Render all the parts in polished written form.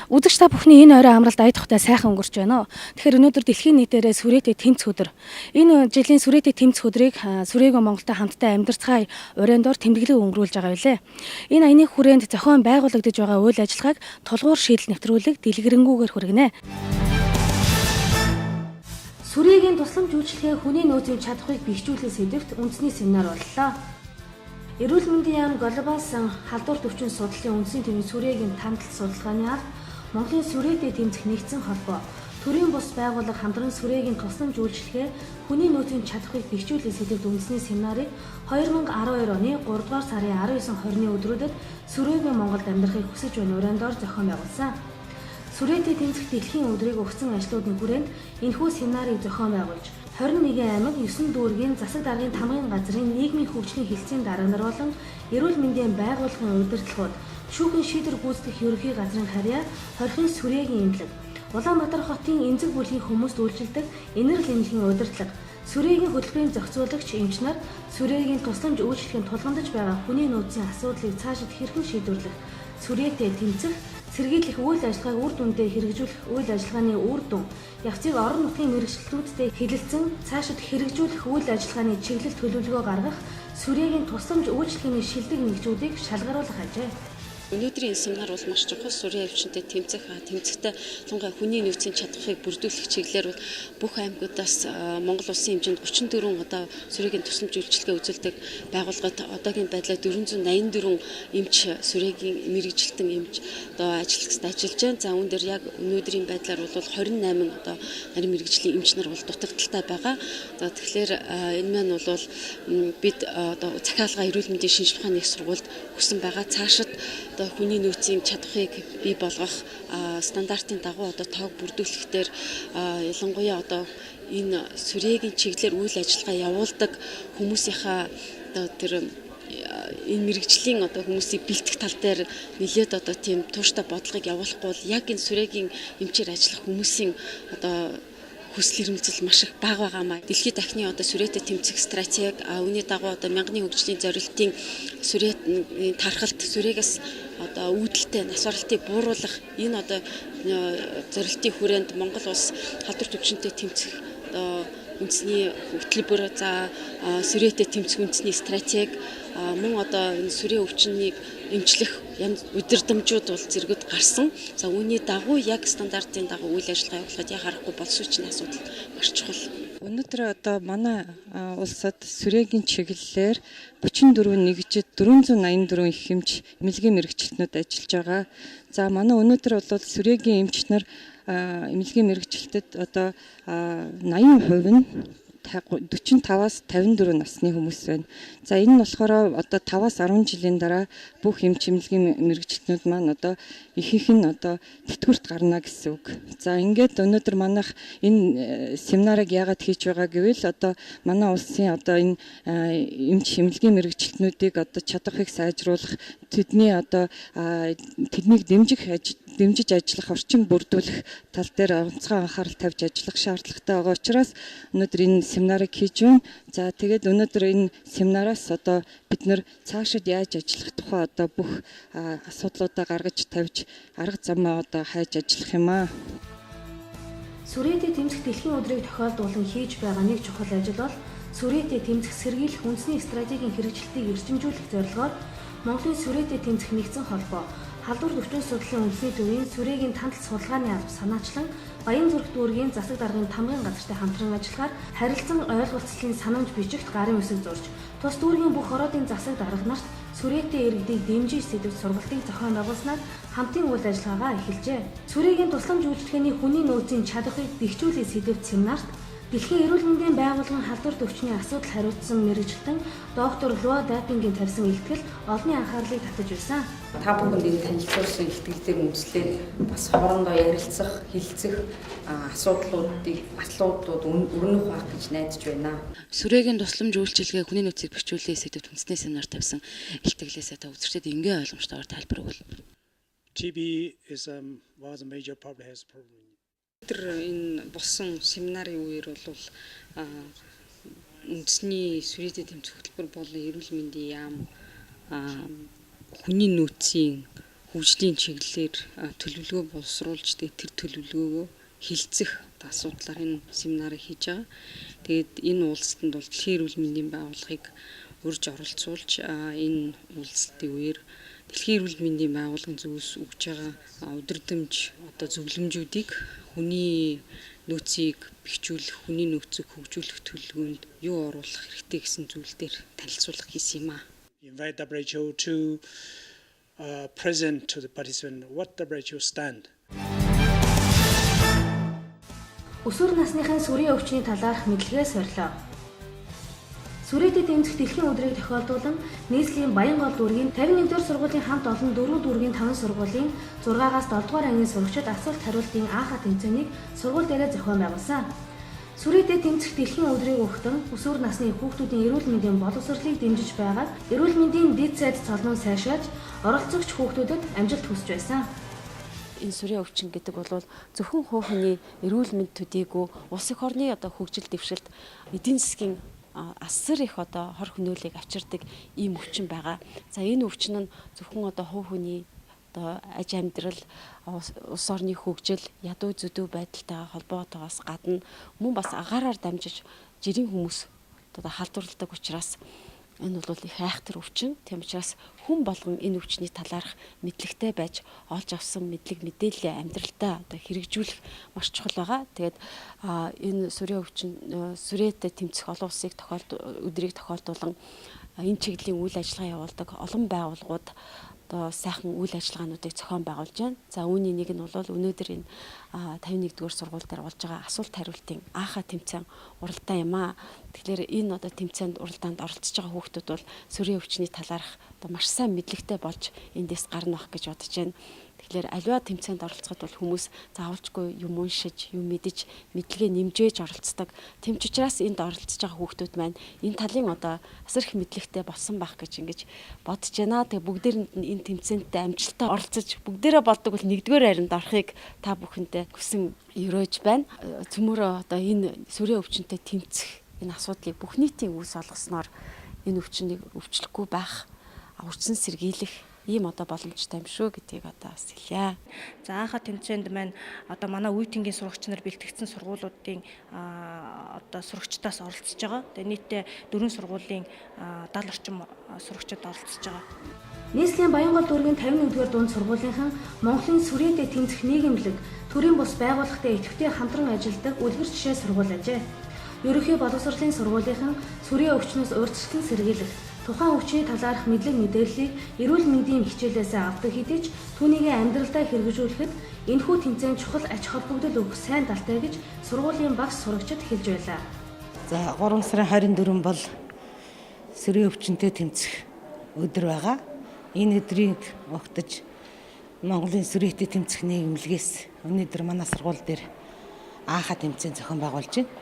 Үзэгч та бүхний энэ орой амралт ая тухтай сайхан өнгөрч байна уу? Тэгэхээр өнөөдөр дэлхийн нийтээрээ Сүрээтэй тэмцэх өдөр. Энэ жилийн Сүрээтэй тэмцэх өдрийг Сүрээгөө Монголтой хамтдаа амьдарцгаая урайнд дор тэмдэглэн өнгөрүүлж байгаа билээ. Энэ аяны хүрээнд зохион байгуулагдаж байгаа үйл ажиллагааг тулгуур шийдэл нэвтрүүлэг дэлгэрэнгүйгээр хүргэнэ. Сүрээгийн тусламж үйлчлэгээ хүний нөөцийн чадхыг бэхжүүлэх сэдвт үндэсний семинар боллоо. Эрүүл мэндийн яам глобал сан халдвар төвчин судлалын үндэсний төвийн Сүрээгийн тамталт судалгааны ард Монголын Сүрээтэй тэмцэх нэгдсэн холбоо, төрийн бус байгууллага хамтран Сүрээгийн тусламж үйлчлэгээ хүний нөөцийн чадхыг бэхжүүлэх сэдвт үндэсний семинарыг 2012 оны 3 дугаар сарын 19-20-ны өдрүүдэд Сүрээгийн Монголд амьдрахыг хүсэж буй урайнд дор зохион байгуулсан. Сүрээтэй тэмцэх дэлхийн өдрийг өгсөн ажлуудны хүрээнд энэхүү семинарыг зохион байгуулж 21 аймаг 9 дүүргийн засаг даргын тамгын газрын нийгмийн хөгжлийн хэлтсийн дарга нар болон эрүүл мэндийн байгууллагын удирдлагууд, шүүхийн шийдвэр гүйцэтгэх ерөнхий газрын харьяа, хорхийн Сүрээгийн эмнэлэг, Улаанбаатар хотын эмзэг бүлгийн хүмүүст үйлчилдэг энерл эмнэлгийн удирдлага, Сүрээгийн хөтөлбөрийн зохицуулагч эмч нар Сүрээгийн тусламж үйлчлэгийн тулгамдж байгаа хүний нөөцийн асуудлыг цаашид хэрхэн шийдвэрлэх, Сүрээтэй тэмцэх, сэргийлэх үйл ажиллагааг үр дүндээ хэрэгжүүлэх үйл ажиллагааны үр дүн, явцыг орон нутгийн мэргэжилтүүдтэй хэлэлцэн цаашид хэрэгжүүлэх үйл ажиллагааны чиглэл төлөвлөгөө гаргах, Сүрээгийн тусламж үйлчлэгээний шилдэг нэгжүүдийг шалгаруулах ажээ. Өнөөдрийн семинар бол маш чухал. Сүрийн өвчнөд тэмцэхдээ тунгай хүний нөөцийн чадхыг бүрдүүлэх чиглэлээр бол бүх аймагуудаас Монгол улсын хэмжээнд 34 одоо Сүрээгийн тусламж үйлчилгээ үзүүлдэг байгууллагад одоогийн байдлаар 484 эмч Сүрээгийн мэргэжилтэн эмч одоо ажиллаж байна. За үүн дээр яг өнөөдрийн байдлаар бол 28 одоо нарийн мэргэжлийн эмч нар бол дутагдaltaй байгаа. За тэгэхээр энэ маань бол бид одоо захиалга эрүүл мэндийн шинжилгээ ухааны их сургуульд хүсэн байгаа. Цаашид одоо хүний нөөцийн чадхыг бий болгох стандартын дагуу одоо тоог бүрдүүлэхээр ялангуяа одоо энэ Сүрээгийн чиглэлээр үйл ажиллагаа явуулдаг хүмүүсийнхаа одоо тэр энэ мэрэгжлийн одоо хүмүүсийг бэлтгэх тал дээр нэлээд одоо тийм тууштай бодлогыг явуулахгүй бол яг энэ Сүрээгийн эмчээр ажиллах хүмүүсийн одоо хүсэл эрмэлзэл маш их бага байгаамаа. Дэлхийд дахны одоо Сүрээтэй тэмцэх стратеги үүний дагуу одоо мянганы хөгжлийн зорилтын Сүрээ тархалт Сүрээгээс одоо үүдэлтэй нас баралтыг бууруулах энэ одоо зорилтын хүрээнд Монгол улс халдвар төвчөнтэй тэмцэх одоо үндэсний хөтөлбөр за Сүрээтэй тэмцэх үндэсний стратеги мөн одоо энэ Сүрээ өвчнийг эмчлэх удирдамжууд бол зэрэгд гарсан. За үүний дагуу яг стандартын дагуу үйл ажиллагаа явуулахад яг харахгүй боловсруучны асуудал маш чухал. Өнөөдөр одоо манай улсад Сүрээгийн чиглэлээр 34 нэгжид 484 их эмч эмнэлгийн мэргэжилтнүүд ажиллаж байгаа. За манай өнөөдөр бол Сүрээгийн эмч нар эмнэлгийн мэргэжилтэд одоо 80% нь 45-аас 54 насны хүмүүс байна. За энэ нь болохоор одоо 5-аас 10 жилийн дараа бүх эмч эмнэлгийн мэргэжилтнүүд маань одоо ихэнх нь одоо тэтгэврт гарна гэсэн үг. За ингээд өнөөдөр манайх энэ семинарыг яагаад хийж байгаа гэвэл одоо манай улсын одоо энэ эмч эмнэлгийн мэргэжилтнүүдийг одоо чадварыг сайжруулах, тэдний одоо тэднийг дэмжиж ажиллах, орчин бүрдүүлэх тал дээр онцгой анхаарал тавьж ажиллах шаардлагатай байгаа учраас өнөөдөр энэ семинарыг хийж байна. За тэгээд өнөөдөр энэ семинараас одоо бид нэр цаашид яаж ажиллах тухай одоо бүх асуудлуудаа гаргаж тавьж арга замаа одоо хайж ажиллах юм аа. Сүрээтэй тэмцэх дэлхийн өдрийг тохиолдуулан хийж байгаа нэг чухал ажил бол Сүрээтэй тэмцэх сэргийлэх үндэсний стратегийн хэрэгжилтийг эрчимжүүлэх зорилгоор Монголын Сүрээтэй тэмцэх нэгдсэн холбоо халдвар төвчөн судлалын үндэсний төвийн Сүрээгийн тамталт судалгааны алба санаачлан Баянзүрх дүүргийн засаг даргын тамгын газартай хамтран ажиллахаар харилцан ойлголцлын санамж бичигт гарын үсэг зурж тус дүүргийн бүх ороодын засаг дарга нарт Сүрээтэй иргэдийг дэмжиж сэдвт сургалтыг зохион байгуулснаар хамтын үйл ажиллагаагаа эхэлжээ. Сүрээгийн тусламж үйлчлэгээний хүний нөөцийн чадварыг бэхжүүлэх сэдвт семинарт Дэлхийн эрүүл мэндийн байгууллагын халдвар төвчний асуудал хариуцсан мэргэжилтэн доктор Луа Дапингийн тавьсан илтгэл олонний анхаарлыг татаж байсан. Та бүхэнд энэ танилцуулсан илтгэлээр үндэслээд бас хоорондоо ярилцах, хэлцэх асуудлууд өрнөх байх гэж найдаж байна. Сүрээгийн тусламж үйлчилгээ хүний нөөцийг бэхжүүлэх сэдвт үндэсний семинар тавьсан илтгэлээсээ та үзэгчдэд энгийн ойлгомжтойгоор тайлбар өгвөл. TB was a major problem. Тэр энэ болсон семинарын үеэр бол үндэсний Сүрээтэй тэмцэх хөтөлбөр болон эрүүл мэндийн яам хүний нөөцийн хөгжлийн чиглэлээр төлөвлөгөө боловсруулж тэр төлөвлөгөөгөө хилцэх асуудлаар энэ семинарыг хийж байгаа. Тэгээд энэ уулзалтанд бол Дэлхийн эрүүл мэндийн байгууллагыг урьж оролцуулж энэ уулзалтын үеэр Дэлхийн эрүүл мэндийн байгууллагын зөвлөс өгж байгаа удирдамж зөвлөмжүүдийг хүний нөөцийг бэхжүүлэх, хүний нөөцийг хөгжүүлэх төлөвлөгөөнд юу оруулах хэрэгтэй гэсэн зүйл дээр танилцуулга хийсэн юм аа. Invite WHO to present to the participant what WHO stand. Өсвөр насныхын сүрийн өвчний талаарх мэдлэгээ сорилоо. Сүрээтэд эмзэх дэлхийн өдрийг тохиолдуулан нийслэлийн Баянгол дүүргийн 51-р сургуулийн хамт олон 4 дүүргийн 5 сургуулийн 6-аас 7-р ангийн сурагчид асуулт хариултын анхаа тэмцээнийг сургууль дээрээ зохион байгуулсан. Сүрээтэд эмзэх дэлхийн өдрийг өгтөн өсвөр насны хүүхдүүдийн эрүүл мэндийн боловсролыг дэмжиж байгаад эрүүл мэндийн дэд сайд цолмон сайшааж оролцогч хүүхдүүдэд амжилт хүсэж байсан. Энэ сүрийн өвчин гэдэг бол зөвхөн хувийн эрүүл мэнд төдийгүй улс их орны хөгжил дэвшилт эдийн засгийн асар их хор хөнөөлийг авчирдаг ийм өвчин байгаа. За энэ өвчин нь зөвхөн хувийн аж амьдрал, улс орны хөгжил, ядуу зүдүү байдалтайгаа холбоотойгоос гадна мөн бас агаараар дамжиж жирийн хүмүүс халдварладаг учраас энэ бол их айхтар өвчин. Тийм учраас хүн болгон энэ өвчний талаарх мэдлэгтэй байж олж авсан мэдлэг мэдээллээ амьдралдаа хэрэгжүүлэх маш чухал байгаа. Тэгээд энэ сүрийн өвчин сүрээтэй тэмцэх олон улсыг өдрийг тохиолдуулан энэ чиглэлийн үйл ажиллагаа явуулдаг олон байгууллагууд сайхан үйл ажиллагаануудыг зохион байгуулж байна. За үүний нэг нь бол өнөөдөр энэ 51-р сургууль дээр болж байгаа асуулт хариултын анхаа тэмцээн уралдаан юм аа. Тэгэхээр энэ тэмцээнд уралдаанд оролцож байгаа хүүхдүүд бол сүрийн өвчний талаарх маш сайн мэдлэгтэй болж эндээс гарна бах гэж бодож байна. Тэгэхээр аливаа тэмцээнд оролцоход бол хүмүүс заавалжгүй юм уншиж, юм мэдж, мэдлэгээ нэмжээж оролцдог. Тэм ч учраас энд оролцож байгаа хүүхдүүд маань энэ талын асар их мэдлэгтэй болсон байх гэж ингэж бодож байна. Тэгээ бүгдээрэнд нь энэ тэмцээндээ амжилттай оролцож, бүгдээрээ болдог бол нэгдүгээр харинд орохыг та бүхэндээ хүсэн өрөөж байна. Цөмөр энэ сүрийн өвчнөд тэмцэх энэ асуудлыг бүх нийтийн үүс олгосноор энэ өвчнийг өвчлөхгүй байх, урьдчилан сэргийлэх ийм боломжтой юм шүү гэдгийг бас хэлье. За анхаа тэмцээнд маань манай үеийнгийн сурагч нар бэлтгэгдсэн сургуулиудын сурагчдаас оролцож байгаа. Тэгээ нийтдээ 4 сургуулийн 70 орчим сурагчид оролцож байгаа. Нийслэлийн Баянгол дүүргийн 51-р дунд сургуулийнхан Монголын сүрээтэй тэмцэх нийгэмлэг төрийн бус байгууллагатай идэвхтэй хамтран ажилладаг үлгэр жишээ сургууль ажээ. Ерөнхий боловсролын сургуулийнхан сүрийн өвчнөөс урьдчилан сэргийлэх тухайн өвчний талаарх мэдлэг мэдээллийг эрүүл мэндийн хичээлээс авдаг хэдий ч түүнийг амьдралдаа хэрэгжүүлэхэд энэхүү тэмцээн чухал ач холбогдол өгөх сайн талтай гэж сургуулийн багш сурагчид хэлж байлаа. За 3 сарын 24 бол сүрийн өвчнөд тэмцэх өдөр байгаа. Энэ өдрийг огтж Монголын сүрээтэй тэмцэх нийгэмлэгээс өнөөдөр манай сургууль дээр анхаа тэмцээн зохион байгуулж байна.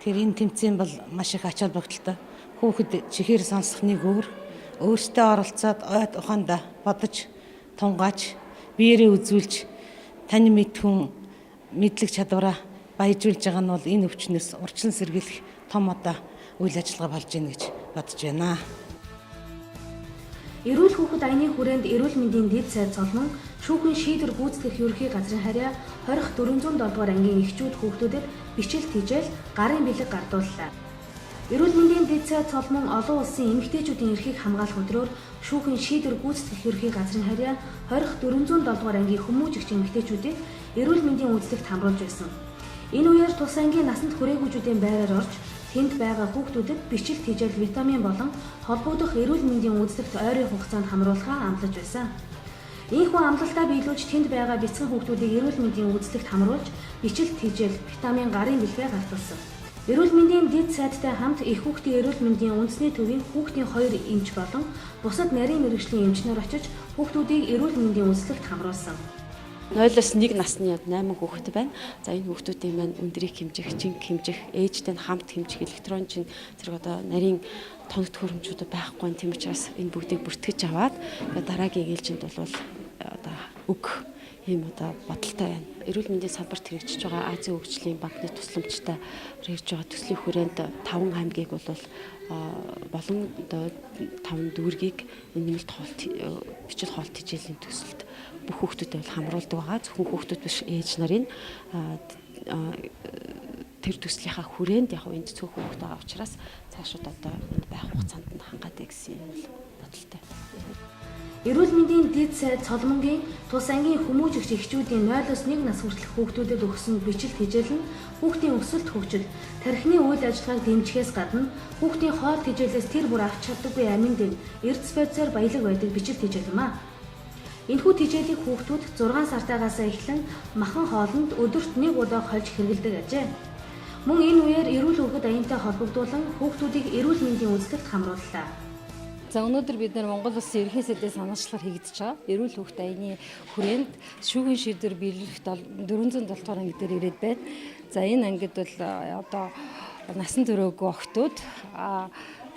Тэгэхээр энэ тэмцээн бол маш их ач холбогдолтой. Хүүхэд чихээр сонсох нэг өөртөө оролцоод ойд ухаанда бодож, тунгааж, биеэрээ үзүүлж, тань мэдхүн мэдлэг чадвараа баяжуулж байгаа нь бол энэ өвчнөөс урьдчилан сэргийлэх том үйл ажиллагаа болж байна гэж бодож байна. Эрүүл хүүхэд аяны хүрээнд эрүүл мэндийн дэд сайд цолмон шүүхийн шийдвэр гүйцэтгэх ерөнхий газрын харьяа 20 407 дугаар ангийн эхчүүд хүүхдүүдэд бичлэг хийжээл гарын бэлэг гардууллаа. Эрүүл мэндийн дэд сайд цолмон олон улсын эмэгтэйчүүдийн эрхийг хамгаалах өдрөөр шүүхийн шийдвэр гүйцэтгэх ерөнхий газрын харьяа 20 407 дугаар ангийн хүмүүжигч эмэгтэйчүүдийг эрүүл мэндийн үзлэгт хамруулж байсан. Энэ үеэр тус ангийн насанд хүрээгүйчүүдийн байраар орж тэнд байгаа хүүхдүүдэд бичлэг хийжээл витамин болон холбогдох эрүүл мэндийн үзлэгт ойрын хугацаанд хамруулахаа амлаж байсан. Ийхүү амлалтаа биелүүлж тэнд байгаа бяцхан хүүхдүүдийг эрүүл мэндийн үзлэгт хамруулж бичлэг хийжээл витамин гарын бэлгээ гартуулсан. Эрүүл мэндийн дэд сайдтай хамт их хүүхдийн эрүүл мэндийн үндэсний төвийн хүүхдийн 2 эмч болон бусад нарийн мэргэжлийн эмчнэр очиж хүүхдүүдийг эрүүл мэндийн үзлэгт хамруулсан. 0-1 насны 8 хүүхэд байна. За энэ хүүхдүүдийн маань өндрийг хэмжих, жинг хэмжих, ээжтэй хамт хэмжих, электрон жин зэрэг нарийн тоног төхөөрөмжүүд байхгүй. Тийм учраас энэ бүгдийг бүртгэж аваад дараагийн ээлжинд бол үг ийм одоо бодолтой байна. Эрүүл мэндийн салбарт хэрэгжиж байгаа Азийн хөгжлийн банкны тусламжтай хэрэгжиж байгаа төслийн хүрээнд 5 аймгийг бол болон одоо 5 дүүргийг нэмэлт хоолт бичил хоолт хичээлийн төсөлд бүх хүүхдүүдэд хамруулдаг байгаа. Зөвхөн хүүхдүүд биш ээж нарын тэр төслийнхаа хүрээнд яг энд цөөхөн хүүхд байгаа учраас цаашид одоо энэ байх хугацаанд нь хангаадаг гэсэн юм бол бодолтой. Эрүүл мэндийн дэд сайд Цолмонгийн тус ангийн хүмүүжигч эхчүүдийн 0-1 нас хүртэлх хүүхдүүдэд өгсөн бичлэг хичээл нь хүүхдийн өсөлт хөгжил, тархины үйл ажиллагааг дэмжихээс гадна хүүхдийн хоол тэжээлээс тэр бүр авч чаддаггүй амин дэм эрдэс бодисоор баялаг байдаг бичлэг хичээл юм а. Энэхүү тэжээлийг хүүхдүүд 6 сартаагаас эхлэн махан хоолнд өдөрт 1 удаа хольж хэрэглэдэг ажээ. Мөн энэ үеэр эрүүл хөгжил аянтай холбогдуулан хүүхдүүдийг эрүүл мэндийн үзлэгт хамрууллаа. За өнөөдөр бид нар Монгол Улсын ерөнхий сайдын санаачлалаар хийгдэж байгаа эрүүл хөгжил аяны хүрээнд шүүхийн шийдвэр биелүүлэхэд 407 дугаар анги дээр ирээд байна. За энэ ангид бол одоо насан туршаагүй охтууд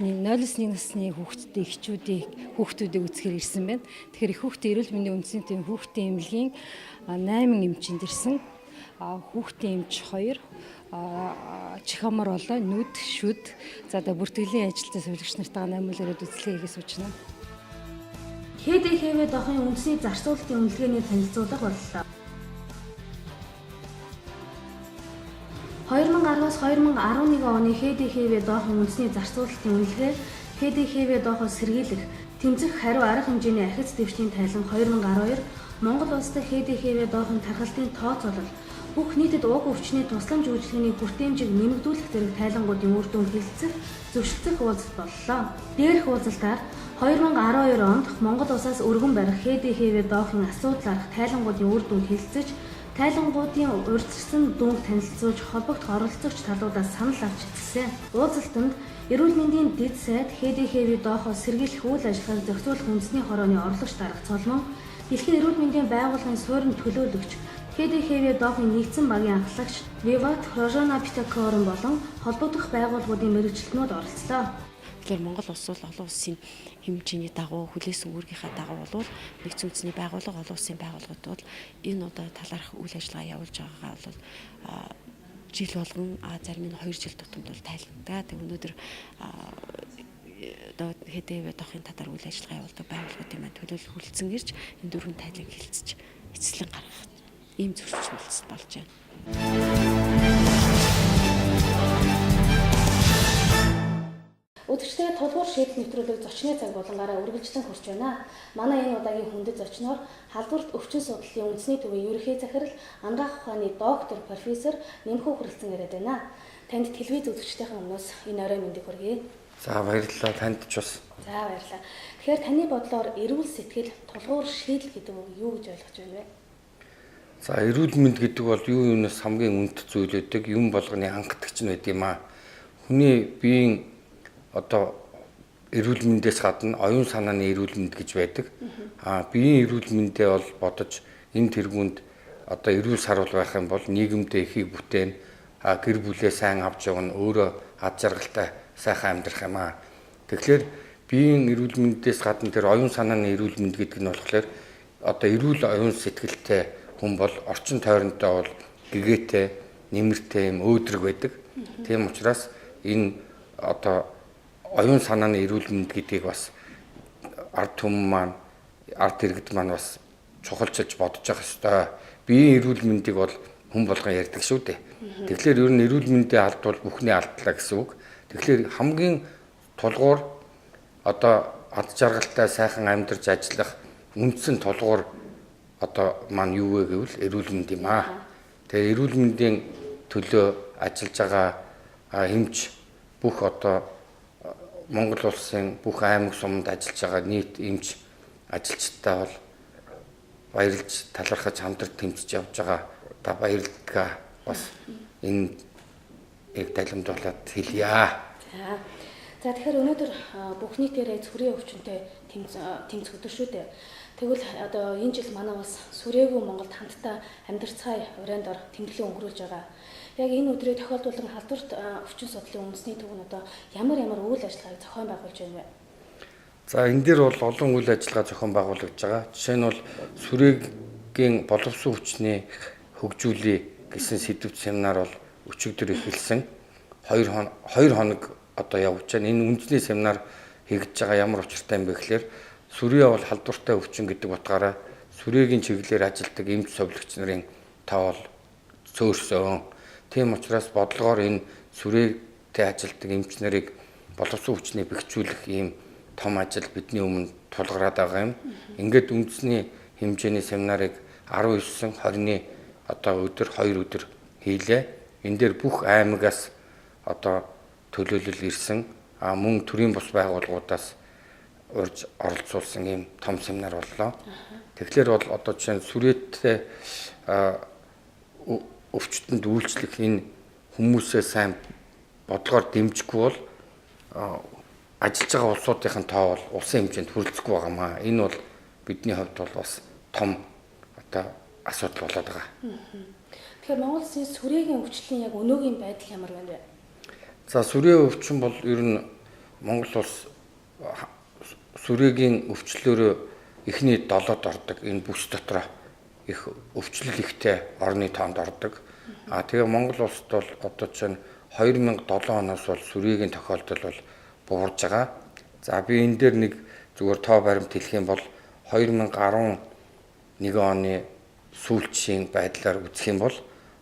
0-1 насны хүүхдүүдийг үзэхээр ирсэн байна. Тэгэхээр их хүүхдийн эрүүл мэндийн үндэсний төвийн хүүхдийн эмнэлгийн 8 эмчинд ирсэн. Хүүхдийн эмч 2 чихамар болоо нүд шүд за одоо бүртгэлийн ажилтны сувилагч нартайгаа 8 өрөөд үзлээ хийгээс үчнэ. ХДХВ дохын үндэсний зарцуулалтын үнэлгээний танилцуулга боллоо. 2010-аас 2011 оны ХДХВ дохын үндэсний зарцуулалтын үнэлгээ ХДХВ дохоос сэргийлэх тэмцэх хариу арга хэмжээний ахиц дэвшлийн тайлан 2012 Монгол улс дахь ХДХВ дохын тархалтын тооцоолол бүх нийтэд уг өвчний тусламж үйлчилгээний хүртээмжийг нэмэгдүүлэх зэрэг тайлангуудын үр дүн хэлэлцэх зөвшөлтөх уулзалт боллоо. Дээрх уулзалтаар 2012 онд Монгол улсаас өргөн барих ХДХВ доохын асуудал арга тайлангуудын үр дүн хэлэлцэж, тайлангуудын урьдчилсан дүнг танилцуулж холбогдох оролцогч талуудаас санал авч эзэлсэн. Уулзалтанд эрүүл мэндийн дэд сайд ХДХВ доохоос сэргийлэх үйл ажиллагааг зохицуулах үндэсний хорооны орлогч дарга Цолмон, Дэлхийн эрүүл мэндийн байгууллагын суурин төлөөлөгч ХДХВ доохын нэгдсэн багийн ахлагч Виват Рожона Питакорн болон холбогдох байгууллагуудын мэргэжилтнүүд оролцлоо. Тэгэхээр Монгол улс бол олон улсын хэмжээний дагуу хүлээсэн үүргийнхаа дагуу бол нэгдсэн үндэсний байгууллага олон улсын байгууллагууд бол энэ одоо талаарх үйл ажиллагаа явуулж байгаагаа бол жил болгон зарим нь 2 жил тутамд бол тайлбарладаг. Тэг өнөөдөр одоо ХДХВ доохын татар үйл ажиллагаа явуулдаг байгууллагуудын маань төлөөлөл хүлцэн ирж энэ дөрвөн тайлбарыг хэлэлцэж эцэслэн гаргах ийм зөрчилдөөлс болж байна. Өдөртөө тулгуур шийдэл нэвтрүүлэг зочны цаг болонгаараа үргэлжлэн хүрч байна. Манай энэ удаагийн хүндэт зочноор халдварт өвчин судлалын үндэсний төвийн ерөнхий захирал Ангаах ухааны доктор профессор Нэмхүү Хүрэлцэн яриад байна. Танд телевиз үзэгчдийн өмнөөс энэ орой мэндийг хүргэе. За баярлалаа, танд ч бас. За баярлалаа. Тэгэхээр таны бодлоор эрүүл сэтгэл тулгуур шийдэл гэдэг үг юу гэж ойлгож байна вэ? За эрүүл мэнд гэдэг бол юу юунаас хамгийн үнэт зүйл үүдэг, юм болгоны хангалтч нь байд юм аа. Хүний биеийн одоо эрүүл мэндээс гадна оюун санааны эрүүл мэнд гэж байдаг. Биеийн эрүүл мэндээ бол бодож энэ тэргуунд одоо эрүүл сарвал байх юм бол нийгэмдээ ихийг бүтээн гэр бүлээ сайн авч явна, өөрөө ад жаргалтай сайхан амьдрах юм аа. Тэгэхээр биеийн эрүүл мэндээс гадна тэр оюун санааны эрүүл мэнд гэдэг нь болохоор одоо эрүүл оюун сэтгэлтэй хүн бол орчин тойрондоо бол гэгээтэй, нэмэртэй юм өөдрөг байдаг. Тийм учраас энэ одоо оюун санааны эрүүл мэнд гэдгийг бас ард түмэн маань, ард иргэд маань бас чухалчилж бодож явах ёстой. Биеийн эрүүл мэндийг бол хүн болгон ярьдаг шүү дээ. Тэгэхээр ер нь эрүүл мэндийн алд бол бүхний алдлаа гэсэн үг. Тэгэхээр хамгийн тулгуур одоо ад жаргалтай сайхан амьдарч ажиллах үндсэн тулгуур одоо маань юу вэ гэвэл эрүүл мэнд юм аа. Тэгээ эрүүл мэндийн төлөө ажиллаж байгаа эмч бүх одоо Монгол улсын бүх аймаг суманд ажиллаж байгаа нийт эмч ажилчтай бол баярлж талархаж хамтран тэмцэж явж байгаа та баярлалаа бас энэ яг тайлбарлаад хэлье. За тэгэхээр өнөөдөр бүх нийтээрээ сүрээ өвчнөд тэмцэх өдөр шүү дээ. Тэгвэл одоо энэ жил манай бас сүрээгүй Монголд хамтдаа амьдарцгаая урайнд ор тэмдэглэн өнгөрүүлж байгаа. Яг энэ өдрөө тохиолдуулан халдварт өвчин судлалын үндэсний төв нь одоо ямар үйл ажиллагааг зохион байгуулж байна вэ? За энэ дээр бол олон үйл ажиллагаа зохион байгуулагдж байгаа. Жишээ нь бол сүрээг аймгийн боловсон хүчний хөгжүүлээ гэсэн сэдвт семинар бол өчигдөр эхэлсэн. 2 хоног одоо явж байна. Энэ үндэсний семинар хийгдэж байгаа ямар учиртай юм бэ гэхээр сүрээ бол халдвартай өвчин гэдэг утгаараа сүрээгийн чиглэлээр ажилладаг эмч совлогч нарын тоо бол цөөрсөн. Тийм учраас бодлогоор энэ сүрээтэй ажилладаг эмч нарыг боловсон хүчний бэхжүүлэх ийм том ажил бидний өмнө тулгараад байгаа юм. Ингээд үндэсний хэмжээний семинарыг 19, 20-ны одоо өдөр 2 өдөр хийлээ. Энэ дээр бүх аймагаас одоо төлөөлөл ирсэн. Мөн төрийн бус байгууллагуудаас урьж оролцуулсан ийм том семинар боллоо. Тэгэхээр бол одоо жишээ нь сүрээтэй өвчтөнд үйлчлэх энэ хүмүүсээ сайн бодлогоор дэмжихгүй бол ажиллаж байгаа улсуудын тоо бол улсын хэмжээнд хүрэлцэхгүй байгаамаа. Энэ бол бидний хувьд бол бас том одоо асуудал болоод байгаа. Тэгэхээр Монгол Улсын сүрээгийн өвчлөлийн яг өнөөгийн байдал ямар байна вэ? За сүрээ өвчин бол ер нь Монгол улс сүрээгийн өвчлөөрөө эхний 7-д ордог. Энэ бүс дотроо их өвчлөл ихтэй орны тоонд ордог. Тэгээ Монгол улсад бол одоо чинь 2007 оноос бол сүрээгийн тохиолдол бол буурж байгаа. За би энэ дээр нэг зүгээр тоо баримт хэлэх юм бол 2011 оны сүүлчийн байдлаар үзэх юм бол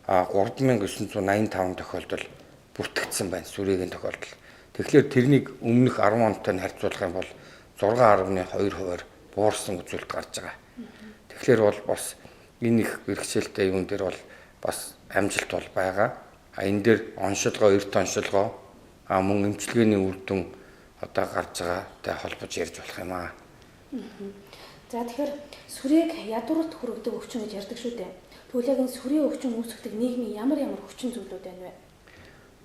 3985 тохиолдол бүртгэгдсэн байна сүрээгийн тохиолдол. Тэгэхээр тэрнийг өмнөх 10 онтой харьцуулах юм бол 6.2%-аар буурсан үзүүлэлт гарч байгаа. Тэгэхээр бол бас энэ их бэрхшээлтэй юм дээр бол бас амжилт бол байгаа. Энэ дээр оншилгоо, эрт оншилгоо мөн эмчилгээний үр дүн одоо гарч байгаатай холбож ярьж болох юм аа. За тэгэхээр сүрээг ядуурт хүргэдэг өвчин гэж ярьдаг шүү дээ. Тэгвэл яг энэ сүрээ өвчин үүсгдэг нийгмийн ямар хүчин зүйлүүд байна вэ?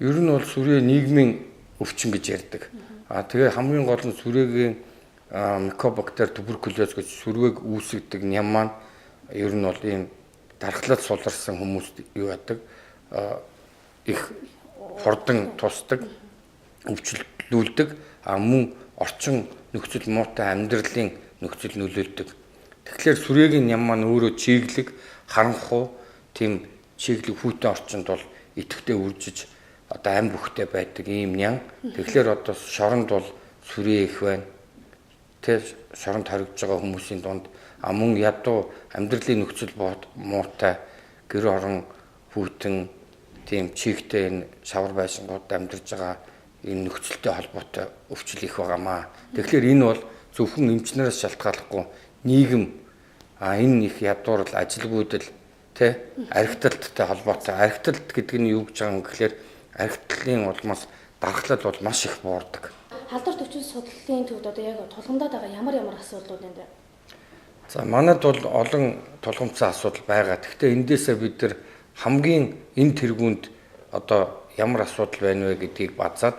Ер нь бол сүрээ нийгмийн өвчин гэж ярьдаг. Тэгээ хамгийн гол нь сүрээгийн микобактери туберкулез гэж сүргээг үүсгдэг ням маань ер нь бол ийм дархлаад суларсан хүмүүст юу яадаг их хурдан тусдаг, өвчлөлдүүлдэг, мөн орчин нөхцөл муутай амьдралын нөхцөл нөлөөлдөг. Тэгэхээр сүрээгийн ням маань өөрөө чиглэг, харанхуй, тийм чиглэг хүйтэн орчинд бол идэвхтэй үржиж одоо ам бүхтэй байдаг ийм нян. Тэгэхээр одоо шоронд бол сүрээ их байна. Тэ шоронд хоригдж байгаа хүмүүсийн дунд мөн ядуу амьдралын нөхцөл муутай гэр орон хүйтэн тийм чигтэй энэ шавар байшингууд амьдарч байгаа энэ нөхцөлтэй холбоотой өвчл их байгаамаа. Тэгэхээр энэ бол зөвхөн эмчнээс шалтгааллахгүй нийгэм энэ их ядуурл ажилгүйдэл тэ архиталттай холбоотой. Архиталт гэдэг нь юу гэж байгаа юм гэхээр архитлын улмаас дархлал бол маш их буурдаг. Халдварт өвчин судлалын төвд одоо яг тулгамдаад байгаа ямар асуудлууд байна вэ? За манад бол олон тулгамдсан асуудал байгаа. Гэхдээ эндээсээ бид нар хамгийн энэ тэргуунд одоо ямар асуудал байна вэ гэдгийг базаад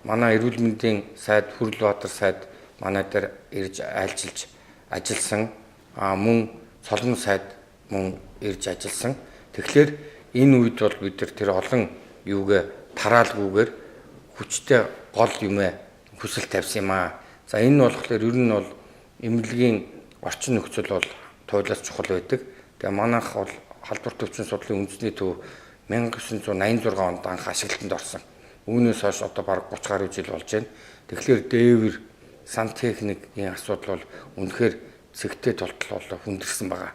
манай эрүүл мэндийн сайд Хүрлбаатар сайд манай дээр ирж айлчилж ажилласан мөн Солонгос сайд мөн ирж ажилласан. Тэгэхээр энэ үед бол бид нар тэр олон юугээ тараалгүйгээр хүчтэй гол юмээ хүсэл тавьсан юм аа. За энэ болохоор ер нь бол эмнэлгийн орчин нөхцөл бол туйлаас чухал байдаг. Тэгээ манайх бол халдварт өвчин судлалын үндэсний төв 1986 онд анх ашиглалтанд орсон. Үүнээс хойш одоо бараг 30 гаруй жил болж байна. Тэгэхээр дээвэр сантехникийн асуудал бол үнэхээр цэгтэй толтол болоо хүндэрсэн байгаа.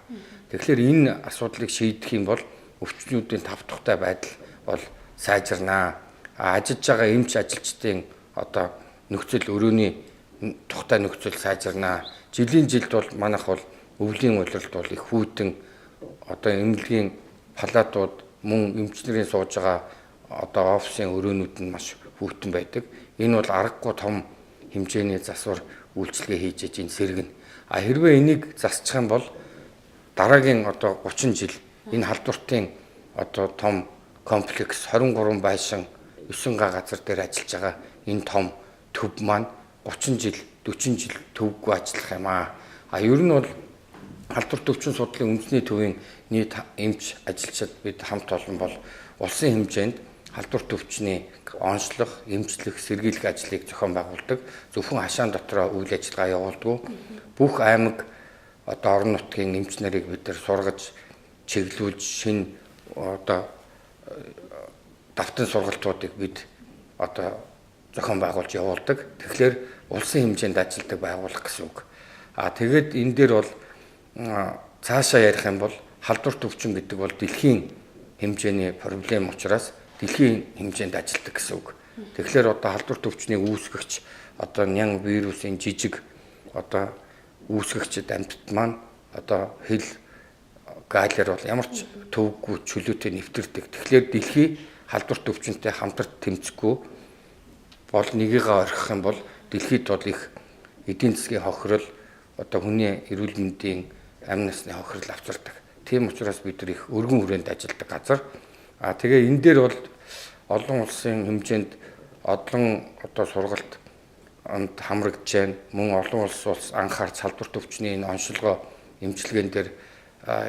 Тэгэхээр энэ асуудлыг шийдэх юм бол өвчнүүдийн тавтахтай байдал бол сайжирнаа. Ажиллаж байгаа эмч ажилчдын одоо нөхцөл өрөөний тухтай нөхцөл сайжирнаа. Жилийн жилд бол манайх бол өвлийн улиралд бол их хүйтэн одоо эмнэлгийн палатууд мөн эмчнэрийн сууж байгаа одоо офисын өрөөнүүд нь маш хүйтэн байдаг. Энэ бол аргагүй том хэмжээний засвар үйлчлэгээ хийж иж энэ сэргэн. Хэрвээ энийг засчих юм бол дараагийн одоо 30 жил энэ халдвартын одоо том комплекс 23 байшин 9 газар дээр ажиллаж байгаа энэ том төв маань 30 жил 40 жил төвгүй ажиллах юм аа. Ер нь бол халдварт өвчин судлалын үндэсний төвийн нийт эмч ажилчид бид хамт олон бол улсын хэмжээнд халдварт өвчний онцлох, эмчлэх, сэргийлэх ажлыг зохион байгуулдаг. Зөвхөн хашаан дотроо үйл ажиллагаа явуулдаг. Бүх аймаг одоо орон нутгийн эмч нарыг бид нар сургаж чиглүүлж шинэ одоо давтан сургалтуудыг бид одоо зохион байгуулж явуулдаг. Тэгэхээр улсын хэмжээнд ажилладаг байгууллага гэсэн үг. Тэгээд энэ дээр бол цаашаа ярих юм бол халдвар төвчин гэдэг бол дэлхийн хэмжээний проблем учраас дэлхийн хэмжээнд ажилладаг гэсэн үг. Тэгэхээр одоо халдвар төвчнийг үүсгэгч одоо нян вирусын жижиг одоо үүсгэгчд амьтад маань одоо хэл гаалаар бол ямар ч төвөггүй чөлөөтэй нэвтэрдэг. Тэгэхээр дэлхийн халдвар төвчөнтэй хамтарч тэмцэхгүй бол нэгийгээ орхих юм бол дэлхийд бол их эдийн засгийн хохирол одоо хүний эрүүл мэндийн амь насны хохирол авчирдаг. Тийм учраас бид нар их өргөн хүрээнд ажилладаг газар. Тэгээ энэ дээр бол олон улсын хэмжээнд олон одоо сургалт хамрагдж байна. Мөн олон улс анхаарч халдвар төвчний энэ онцлогоо эмчилгээн дээр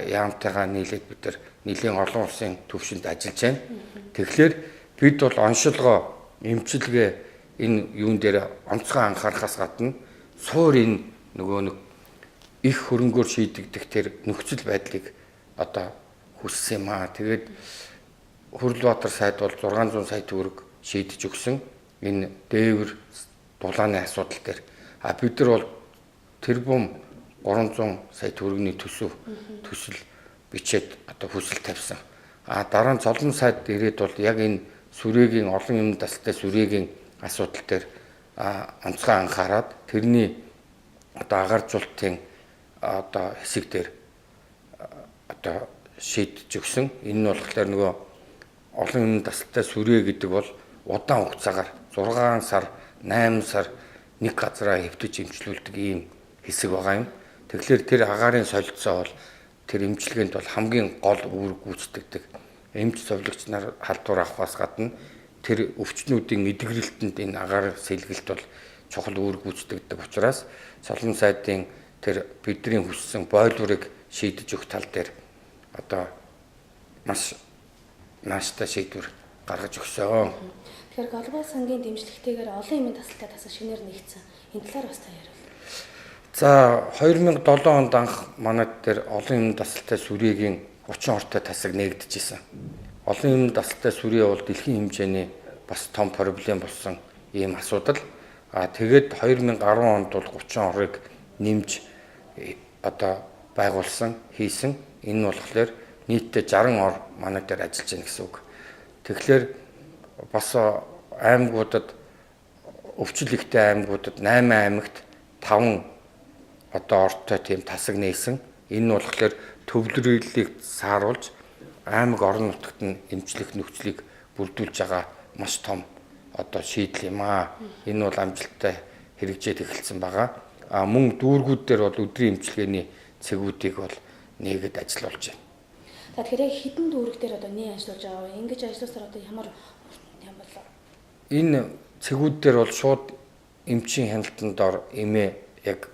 яамтайгаа нийлээд бид нар нэлийн олон улсын төвшөнд ажиллаж байна. Тэгэхээр бид бол онцлогоо эмчилгээ энэ юун дээр онцгой анхаарахаас гадна суур энэ нөгөө нэг их хөрөнгөөр шийдэгдэх тэр нөхцөл байдлыг одоо хүссэн юм аа. Тэгээд Хүрлбаатар сайд бол 600 сая төгрөг шийдэж өгсөн энэ дээвэр дулааны асуудал дээр. Бид нар бол тэрбум 300 сая төгрөгийн төсөл бичээд одоо хүсэл тавьсан. Дараа нь цолон сайд ирээд бол яг энэ сүрээгийн олон юм дастай сүрээгийн асуудал дээр онцгой анхаарад тэрний одоо агаржуулалтын одоо хэсэг дээр одоо шийдэж өгсөн. Энэ нь болохоор нөгөө олон юм дастай сүрээ гэдэг бол удаан хугацаагаар 6 сар, 8 сар нэг газараа хэвтэж эмчлүүлдэг ийм хэсэг байгаа юм. Тэгэхээр тэр агаарын солилцоо бол тэр эмчилгээнд бол хамгийн гол үүрэг гүйцэтгэдэг. Эмч совлогч нар халдвар авахаас гадна тэр өвчнүүдийн эдгэрэлтэнд энэ агаар сэлгэлт бол чухал үүрэг гүйцэтгэдэг учраас Солон сайдын тэр бидний хүссэн бойлврыг шийдэж өгөх тал дээр одоо маш нааштай шийдвэр гаргаж өгсөн. Тэгэхээр глобал сангийн дэмжлэгтэйгээр олон юмын тасалтай тасаг шинээр нэгдсэн. Энэ талаар бас та яриул. За 2007 онд анх манайд дээр олон юмын тасалтай сүрээгийн 30 ортой тасаг нэгдэжсэн. Олон юмын тасалтай сүрээ бол дэлхийн хэмжээний бас том проблем болсон ийм асуудал. Тэгээд 2010 онд бол 30 орыг нэмж одоо байгуулсан, хийсэн. Энэ нь болохоор нийтдээ 60 ор манай дээр ажиллаж байна гэсэн үг. Тэгэхээр бас аймагуудад өвчл ихтэй аймагуудад 8 аймагт 5 одоо ортой тийм тасаг нээсэн. Энэ нь болохоор төвлөрөлийг сааруулж аймаг орон нутагт нь эмчлэх нөхцөлийг бүрдүүлж байгаа маш том одоо шийдэл юм аа. Энэ бол амжилттай хэрэгжээд эхэлсэн байгаа. Мөн дүүргүүд дээр бол өдрийн эмчилгээний цэгүүдийг бол нээгээд ажиллаулж байна. Тэгэхээр яг хэдэн дүүрэг дээр одоо нээ ажиллаж байгаа вэ? Ингэж ажилласаар одоо ямар юм болоо? Энэ цэгүүд дээр бол шууд эмчийн хяналтанд ор эмээ яг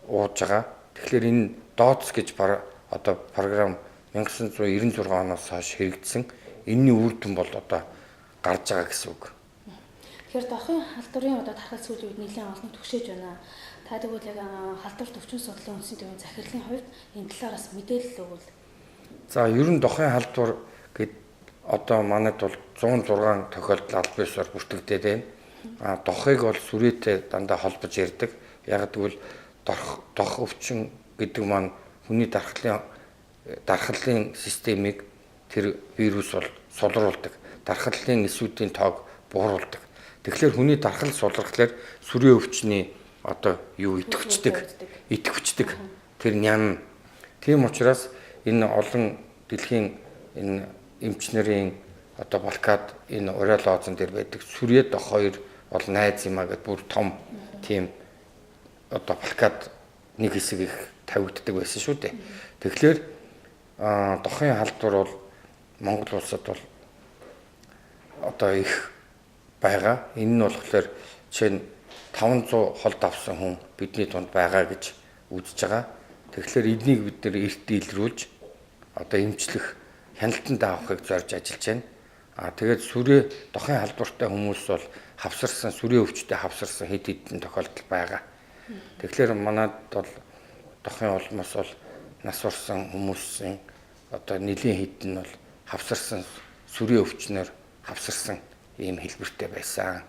ууж байгаа. Тэгэхээр энэ ДОЦ гэж одоо програм 1996 оноос хойш хэрэгжсэн. Энэний үр дүн бол одоо гарч байгаа гэсэн үг. Тэгэхээр дохын халдварын одоо тархал сүүлийн үед нэлээд олон төгшөөж байна. Та тэгвэл яг халдвар төвчин судлалын үндсэн төвийн захирлын хувьд энэ талаараас мэдээлэл өгвөл. За ер нь дохын халдвар гэд одоо манайд бол 106 тохиолдол аль биесээр бүртгэгдээд байна. Дохыг бол сүрээтэй дандаа холбож ярьдаг. Яг гэвэл дох өвчин гэдэг маань хүний дархлын системийг тэр вирус бол сулруулдаг. Дархлын эсүүдийн тоог бууруулдаг. Тэгэхээр хүний дархал сулрахлаар сүрээ өвчний одоо юу идэвхждэг. Тэр ням. Тийм учраас энэ олон дэлхийн энэ эмч нарын одоо балкад энэ урайлоозон дээр байдаг сүрээ дох хоёр бол найз юм а гэд бүр том тийм одоо балкад нэг хэсэг их тавигддаг байсан шүү дээ. Тэгэхээр дохын халдвар бол Монгол улсад бол одоо их байгаа. Энэ нь болохоор жишээ нь 500 холд авсан хүн бидний дунд байгаа гэж үзэж байгаа. Тэгэхээр эднийг бид нэр эрт илрүүлж одоо эмчлэх хяналтанд авахыг зорж ажиллаж байна. Тэгээд сүрээ дохын халдвартай хүмүүс бол сүрээ өвчтэй хавсарсан хэд хэдэн тохиолдол байгаа. Тэгэхээр манайд бол дохын улмаас бол нас урсан хүмүүсийн одоо нэлийн хэд нь бол хавсарсан сүрийн өвчнөр хавсарсан ийм хэлбэртэй байсан.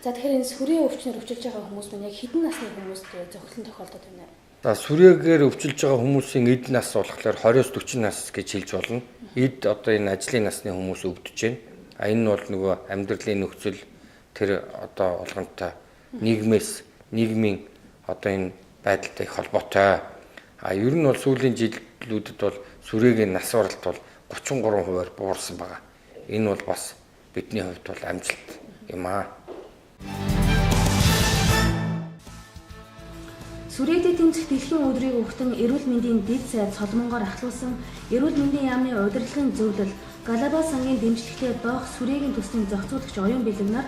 За тэгэхээр энэ сүрийн өвчнөр өвчилж байгаа хүмүүс маань яг хэдэн насны хүмүүст зөвхөн тохиолдоод байна вэ? За сүрээгээр өвчилж байгаа хүмүүсийн эд нас болохоор 20-40 нас гэж хэлж болно. Эд одоо энэ ажлын насны хүмүүс өвдөж байна. А энэ нь бол нөгөө амьдралын нөхцөл тэр одоо олгонтой нийгмийн одоо энэ байдалтай их холбоотой. А ер нь бол сүүлийн жилүүдэд бол сүрээгийн нас баралт бол 33%-аар буурсан байгаа. Энэ бол бас бидний хувьд бол амжилт юм аа. Сүрээтэй тэмцэх дэлхийн өдрийг өгтөн эрүүл мэндийн дэд сайд Соломонгоор ахлуулсан эрүүл мэндийн яамны удирдлагын зөвлөл Глобал сангийн дэмжлэгтэй доох сүрээгийн төслийн зохицуулагч оюун бэлэг нар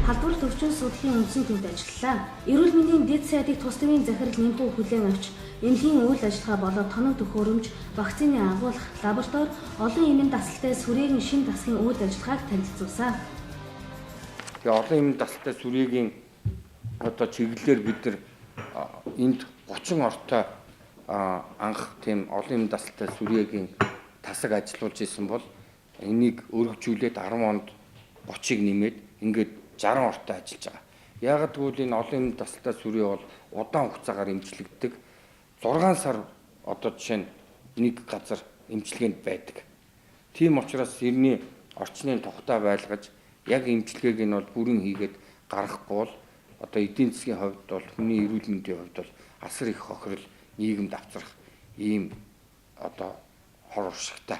халдвар төвчин судлалын үндсэн төвд ажиллалаа. Эрүүл мэндийн дэд сайдыг тус төвийн захирал нэмэх хүлээн авч эмнэлгийн үйл ажиллагаа болоод тоног төхөөрөмж, вакцины агуулах, лаборатори, олон эмийн дасгалтай сүрээгийн шин дасгын үйл ажиллагааг танилцуулсан. Тэгээ олон эмийн дасгалтай сүрээгийн одоо чиглэлээр бид нар энд 30 ортой анх тийм олон эмийн дасгалтай сүрээгийн тасаг ажиллуулж исэн бол энийг өргөжүүлээд 10 онд 30-ыг нэмээд ингээд 60 ортой ажиллаж байгаа. Яагаад гэвэл энэ олон эмийн дасгалтай сүрээ бол удаан хугацаагаар эмчлэгддэг. 6 сар одоо жишээ нь нэг газар эмчилгээнд байдаг. Тийм учраас эртний орчныг тогтоо байлгаж яг эмчилгээг нь бол бүрэн хийгээд гаргахгүй бол одоо эдийн засгийн хувьд бол хүний эрүүл мэндийн хувьд бол асар их хохирол нийгэмд авчрах ийм одоо хор уршигтай.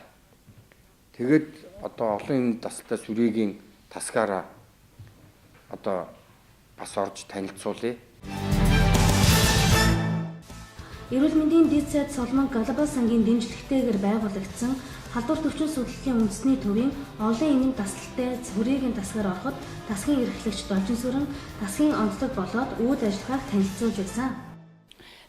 Тэгээд одоо олон эмийн дасгалтай сүрээгийн тасгаараа одоо бас орж танилцуулъя. Эрүүл мэндийн дэд сайд Соломон Глобал сангийн дэмжлэгтэйгээр байгуулагдсан халдвар төвчин судлалын үндэсний төвийн олон эмийн дасгалтай сүрээгийн тасгаар ороход тасгийн эрхлэгч Должин сүрэн тасгийн онцлог болоод үйл ажиллагааг танилцуулж байсан.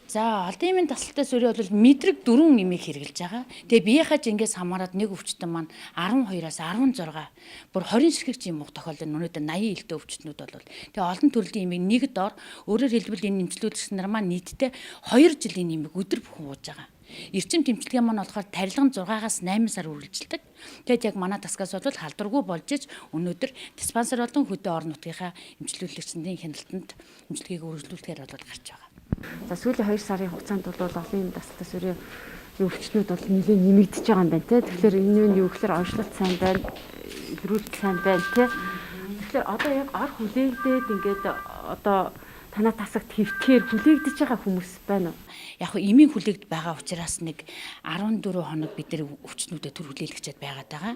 За олон эмийн тасалтай сүрээ бол мэдрэг 4 нэмийг хэрэгжилж байгаа. Тэгээ биеийнхаа жингээс хамаарат нэг өвчтөн маань 12-аас 16 бүр 20 ширхэг юм уу тохиолдол өнөөдөр 80 элдэ өвчтнүүд бол тэгээ олон төрлийн эмийг нэг доор өөрөөр хэлбэл энэ нэмжлүүлэгч нар маань нийтдээ 2 жилийн нэмийг өдөр бүхэн ууж байгаа. Эрчим тэмчилгээ маань болохоор тарилган 6-аас 8 сар үргэлжилдэг. Тэгээд яг манай тасгаас бол халдваргүй болж иж өнөөдөр диспансер болон хөдөө орон нутгийнхаа эмчилүүлэгчдийн хяналтанд эмчилгээг үргэлжлүүлэхээр бол гарч байгаа. За сүүлийн 2 сарын хугацаанд бол олон юм дасгалтай сүрээ өвчтнүүд бол нэлээд нэмэгдэж байгаа юм байна тий. Тэгэхээр энэ нь юу гэхээр онцлог сайн байна, илрүүлэлт сайн байна тий. Тэгэхээр одоо яг ор хүлээгдээд ингээд одоо танаа тасагт хэвтгээр хүлээгдэж байгаа хүмүүс байна уу? Яг хөө эмийн хүлээгд байгаа учраас нэг 14 хоног бид нар өвчтнүүдэд төр хүлээлгчээд байгаад байгаа.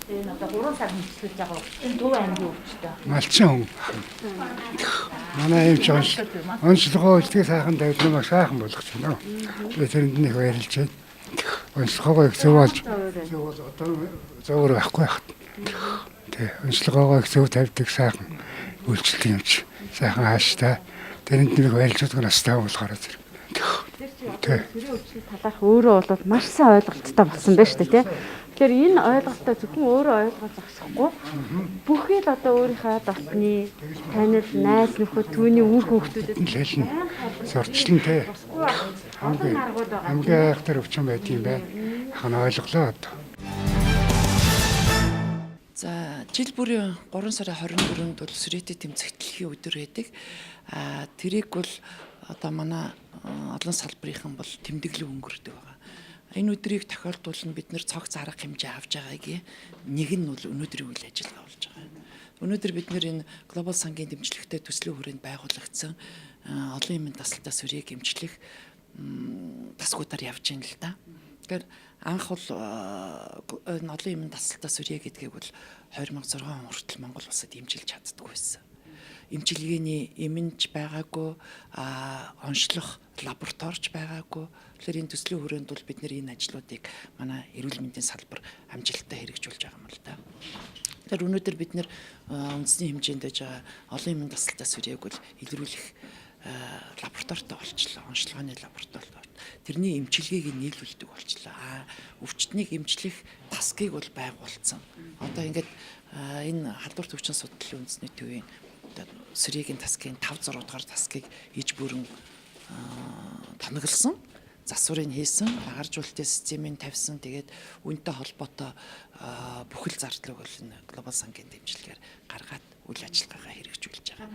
Энэ одоо 3 сар хэмжлүүлж байгаа өвчтөн Төв аймгийн өвчтөө. Малчин хүн. Манай эмч онцлогоо үлдгээ сайхан тавьлаа маш сайхан болгож байна. Би тэрэнд нэг баярлж байна. Онцлогоо их зөв болж одоо зөвөр байхгүй яхад. Тэ онцлогоо их зөв тавьдаг сайхан үйлчлдэг юмч. Сайхан хааштай. Тэрэнд нэг баярлж байгаа настай болохоор зэрэг. Сүрээ өвчлөлт талаарх өөрөө бол маш сайн ойлголттой болсон байна шүү дээ тий. Тэгэхээр энэ ойлголтоо зөвхөн өөрөө ойлгож зогсохгүй бүхий л одоо өөрийнхөө дотны танил, найз нөхөд, түүний үр хүүхдүүдэд хэлэн сурчлан тий. Хамгийн айхтар өвчин байт юм байна. Хан ойлголоо одоо. За жил бүрийн 3 сарын 24-нд бол сүрээтэй тэмцэх дэлхийн өдөр байдаг. Тэрийг бол одоо манай олон салбарынхан бол тэмдэглэн өнгөрдөг байгаа. Энэ өдрийг тохиолдуулна бид нэр цогц арга хэмжээ авч байгаагийн нэг нь бол өнөөдрийн үйл ажиллагаа болж байгаа. Өнөөдөр бид нэр энэ глобал сангийн дэмжлэгтэй төслийн хүрээнд байгуулагдсан олон эмийн тасалтай сүрийг эмчлэх тасгуудаар явж байна л да. Тэгэхээр анх бол энэ олон эмийн тасалтай сүрээ гэдгийг бол 2006 он хүртэл Монгол улсад эмчилж чаддаг байсан. Эмчилгээний эмэнч байгаагүй, онцлох лабораторич байгаагүй. Тэгэхээр энэ төслийн хүрээнд бол бид энэ ажлуудыг манай эрүүл мэндийн салбар амжилттай хэрэгжүүлж байгаа юм л да. Тэгэхээр өнөөдөр бид үндэсний хэмжээнд байж байгаа олон эмийн тасалтай сүрийг бол илрүүлэх лабораторитой болчлоо, онцлогооны лабораторитой. Тэрний эмчилгээг нийлүүлдэг болчлоо. Өвчтнийг эмчлэх тасгийг бол байгуулсан. Одоо ингээд энэ халдвар төвчин судлалын үндэсний төвийн Сүрээгийн тасгийн 5-6 дугаар тасгийг иж бүрэн тоноглосон. Засварыг хийсэн, агаржуулалтын системийг тавьсан. Тэгээд үүнтэй холбоотой бүхэл зардлыг бол энэ глобал сангийн дэмжлэгээр гаргаад үйл ажиллагаагаа хэрэгжүүлж байгаа.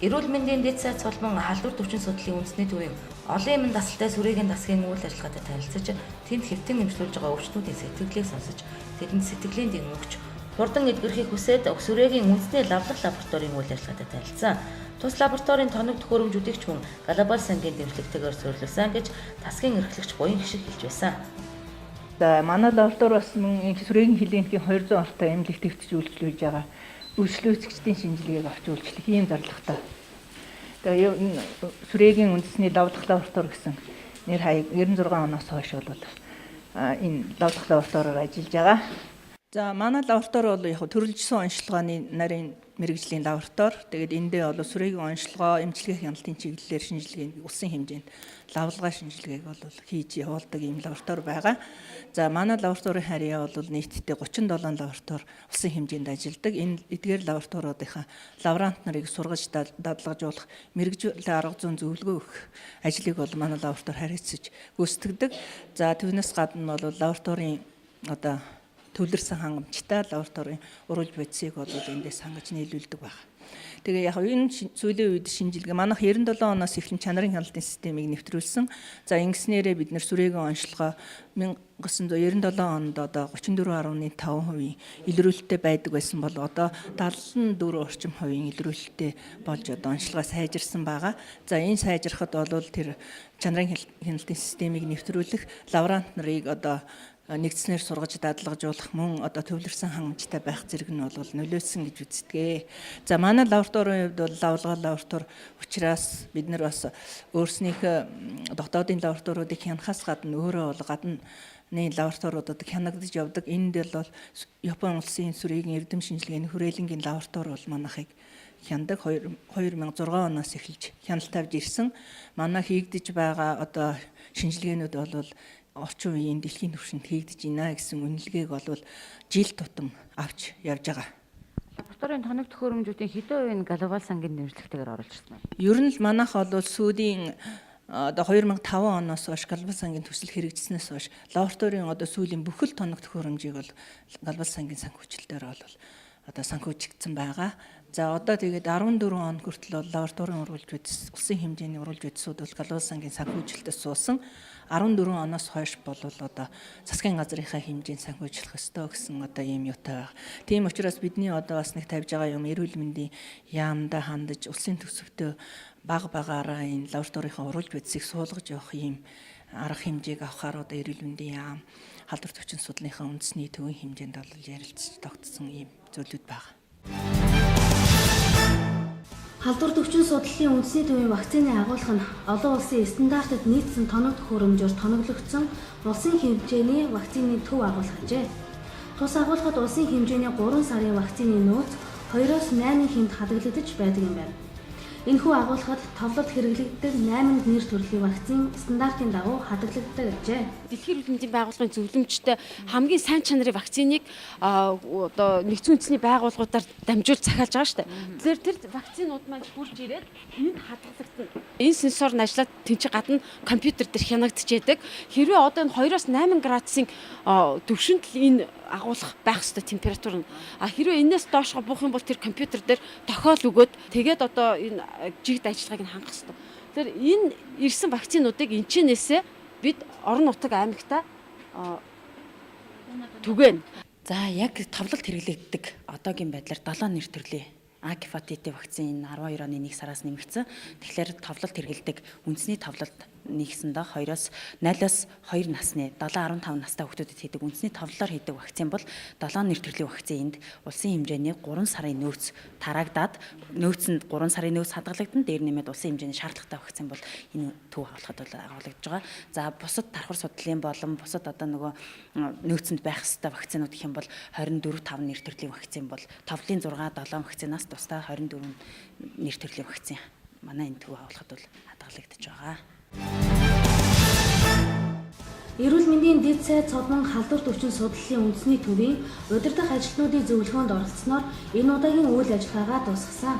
Эрүүл мэндийн дэд сайд цолбон халдвар төвчин судлалын үндэсний төвийн олон эмэн дасалтай сүрээгийн дасгийн үйл ажиллагаатай танилцж, тэнд хэвтэн нэмжлүүлж байгаа өвчтнүүдийн сэтгэлийг сонсож, тэдэнд сэтгэлийн дэм өгч, хурдан эдгэрхийг хүсээд сүрээгийн үндэсний лавлах лабораторийн үйл ажиллагаатай танилцсан. Тус лабораторийн тоног төхөөрөмжүүдийг ч мөн глобал сангийн дэмжлэгтэйгээр суурилсан гэж тасгийн эрхлэгч буян гişиг хэлж байсан. За манай лаборатори бас мөн сүрээгийн клиникийн 200 ортой эмнэлэг төвчж үйлчлүүлж байгаа. Үйлчлүүлэгчдийн шинжилгээг авч үйлчлэх ийм зорилготой. Тэгээ энэ сүрээгийн үндэсний лавлах лаборатори гэсэн нэр хаяг 96 оноос хойш бол энэ лавлах лабораториор ажиллаж байгаа. За манай лаборатори бол яг төрөлжсөн онцлогооны нарийн мэрэгжлийн лаборатори. Тэгээд эндээ бол сүрээгийн онцлогоо, эмчилгээ хяналтын чиглэлээр шинжилгээний улсын хэмжээнд лавлгаа шинжилгээг бол хийж явуулдаг ийм лаборатори байгаа. За манай лабораторийн харьяа бол нийтдээ 37 лаборатори улсын хэмжээнд ажилладаг. Энэ эдгээр лабораториудынхаа лаборант нарыг сургаж дадлагжуулах, мэрэгжлийн арга зүйн зөвлөгөө өгөх ажлыг бол манай лаборатори хариуцж гүйцэтгэдэг. За түүнээс гадна бол лабораторийн төвлөрсөн хангамжтай лабораторийн урвал бодисыг бол эндээс хангаж нийлүүлдэг байна. Тэгээ яг энэ сүүлийн үед шинжилгээ манайх 97 оноос эхлэн чанарын хяналтын системийг нэвтрүүлсэн. За ингэснээрээ бид нэр сүрээгийн онцлогоо 1997 онд 34.5% илрүүлэлттэй байдаг байсан бол одоо 74 орчим хувийн илрүүлэлттэй болж онцлогоо сайжирсан байгаа. За энэ сайжрахад бол тэр чанарын хяналтын системийг нэвтрүүлэх лаборант нарыг нэгдснээр сургаж дадлагжуулах мөн төвлөрсөн хангамжтай байх зэрэг нь бол нөлөөсөн гэж үздэг. За манай лабораторийн хувьд бол лавлгаа лаборатори учраас бид нар бас өөрснийхөө дотоодын лабораториудыг хянахаас гадна өөрөө бол гадны лабораториудад хянагдаж явдаг. Энд бол Японы улсын сүрээгийн эрдэм шинжилгээний хүрээлэнгийн лаборатори бол манайхыг хяндаг 2006 оноос эхэлж хяналт тавьж ирсэн. Манай хийгдэж байгаа шинжилгээнүүд бол орчин үеийн дэлхийн түвшинд хийгдэж байна гэсэн үнэлгээг бол жил тутам авч явж байгаа. Лабораторийн тоног төхөөрөмжүүдийн хэдэн хувийн глобал сангийн дэмжлэгтэйгээр оруулж ирсэн бэ? Ер нь л манайх бол сүүлийн 2005 оноос хойш глобал сангийн төсөл хэрэгжснээс хойш лабораторийн сүүлийн бүхэл тоног төхөөрөмжийг бол глобал сангийн санхүүжилтээр бол санхүүжигдсэн байгаа. За тэгээд 14 он хүртэл лабораторийн урвалж бодис улсын хэмжээний урвалж бодисууд бол глобал сангийн санхүүжилтээс суусан. 14 оноос хойш бол засгийн газрынхаа хэмжээнд санхүүжлах ёстой гэсэн ийм юутай байна. Тийм учраас бидний бас нэг тавьж байгаа юм эрүүл мэндийн яамдаа хандаж улсын төсөвтөө бага багаараа энэ лабораторийнхаа урвалж бодисыг суулгаж явах ийм арга хэмжээг авахаар эрүүл мэндийн яам халдвар төвчин судлалынхаа үндэсний төвийн хэмжээнд бол ярилцж тогтсон ийм зүйлүүд байна. Халдвар төвчин судлалын үндэсний төвийн вакцины агуулга нь олон улсын стандартад нийцсэн тоног төхөөрөмжөөр тоноглогдсон улсын хэмжээний вакцины төв агуулгажээ. Тус агуулгад улсын хэмжээний 3 сарын вакцины нөөц 2-8 хүнд хадгалагдаж байдаг юм байна. Энэхүү агуулгад товлолт хэрэглэгддэг 8 нэр төрлийн вакцин стандартын дагуу хадгалагддаг гэжээ. Дэлхийн эрүүл мэндийн байгууллагын зөвлөмжтэй хамгийн сайн чанарын вакциныг нэгдсэн үндэсний байгууллагуудаар дамжуулж захиалж байгаа шүү дээ. Тэр вакцинууд маань хурж ирээд энд хадгалагдана. Энэ сенсор нь ажиллаад тэнцээ гадна компьютер дээр хянагдчихэдэг. Хэрвээ энэ 2-8 градусын төвшөнд энэ агуулах байх ёстой температур нь. Хэрвээ энэс доошго буух юм бол тэр компьютер дээр тохиол өгөөд тэгээд энэ жигд ажиллагааг нь хангах ёстой. Тэр энэ ирсэн вакцинуудыг энэчнээсээ бид орон нутаг аймагта түгэн. За яг товлолт хэрэглэгддэг одоогийн байдлаар 7 нэр төрлийн гепатит вакцин 12 оны 1 сараас нэмэгдсэн. Тэгэхээр товлолт хэрэглэдэг үндэсний товлолт нэгсэндээ 2-оос 0-оос 2 насны 7-15 настай хүүхдүүдэд хийдэг үндэсний товлолоор хийдэг вакцин бол 7 нэр төрлийн вакцинд улсын хэмжээний 3 сарын нөөц тараагдаад нөөцөнд 3 сарын нөөц хадгалагдана. Дээр нэмээд улсын хэмжээний шаардлагатай вакцин бол энэ төв агуулгад агуулгадж байгаа. За бусад тархар судлалын болон бусад нөөцөнд байх ёстой вакцинууд гэх юм бол 24-5 нэр төрлийн вакцин бол товлын 6-7 вакцинаас тусдаа 24 нэр төрлийн вакцин манай энэ төв агуулгад бол хадгалагдж байгаа. Эрүүл мэндийн дэд сайд цолмон халдварт өвчин судлалын үндэсний төвийн удирдах ажилтнуудын зөвлөгөөнд оролцсноор энэ удаагийн үйл ажиллагаагаа дуусгасан.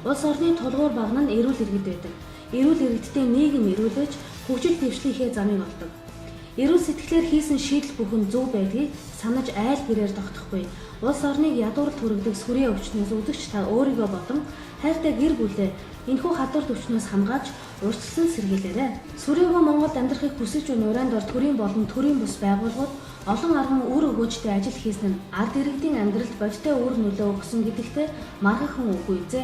Улс орны тулгуур багна нь эрүүл иргэд байдаг. Эрүүл иргэдтэй нийгэм эрүүлж хөгжил дэвшлийнхээ замыг олдог. Эрүүл сэтгэлээр хийсэн шийдэл бүхэн зөв байдгийг санаж айл гэрээр тогтохгүй. Улс орныг ядуурл түрэгдэг сүрээ өвчнөөс үдэгч та өөрийгөө болон хайртай гэр бүлээ энэхүү халдварт өвчнөөс хамгаалж урьдчилан сэргийлээрэй. Сүрээгөө Монголд амьдрахыг хүсэж буй уран дор төрийн болон төрийн бус байгууллагууд олон арган үр өгөөжтэй ажил хийсэн нь ард иргэдийн амьдралд бодиттой үр нөлөө өгсөн гэдэгтээ маргахан үгүй зэ.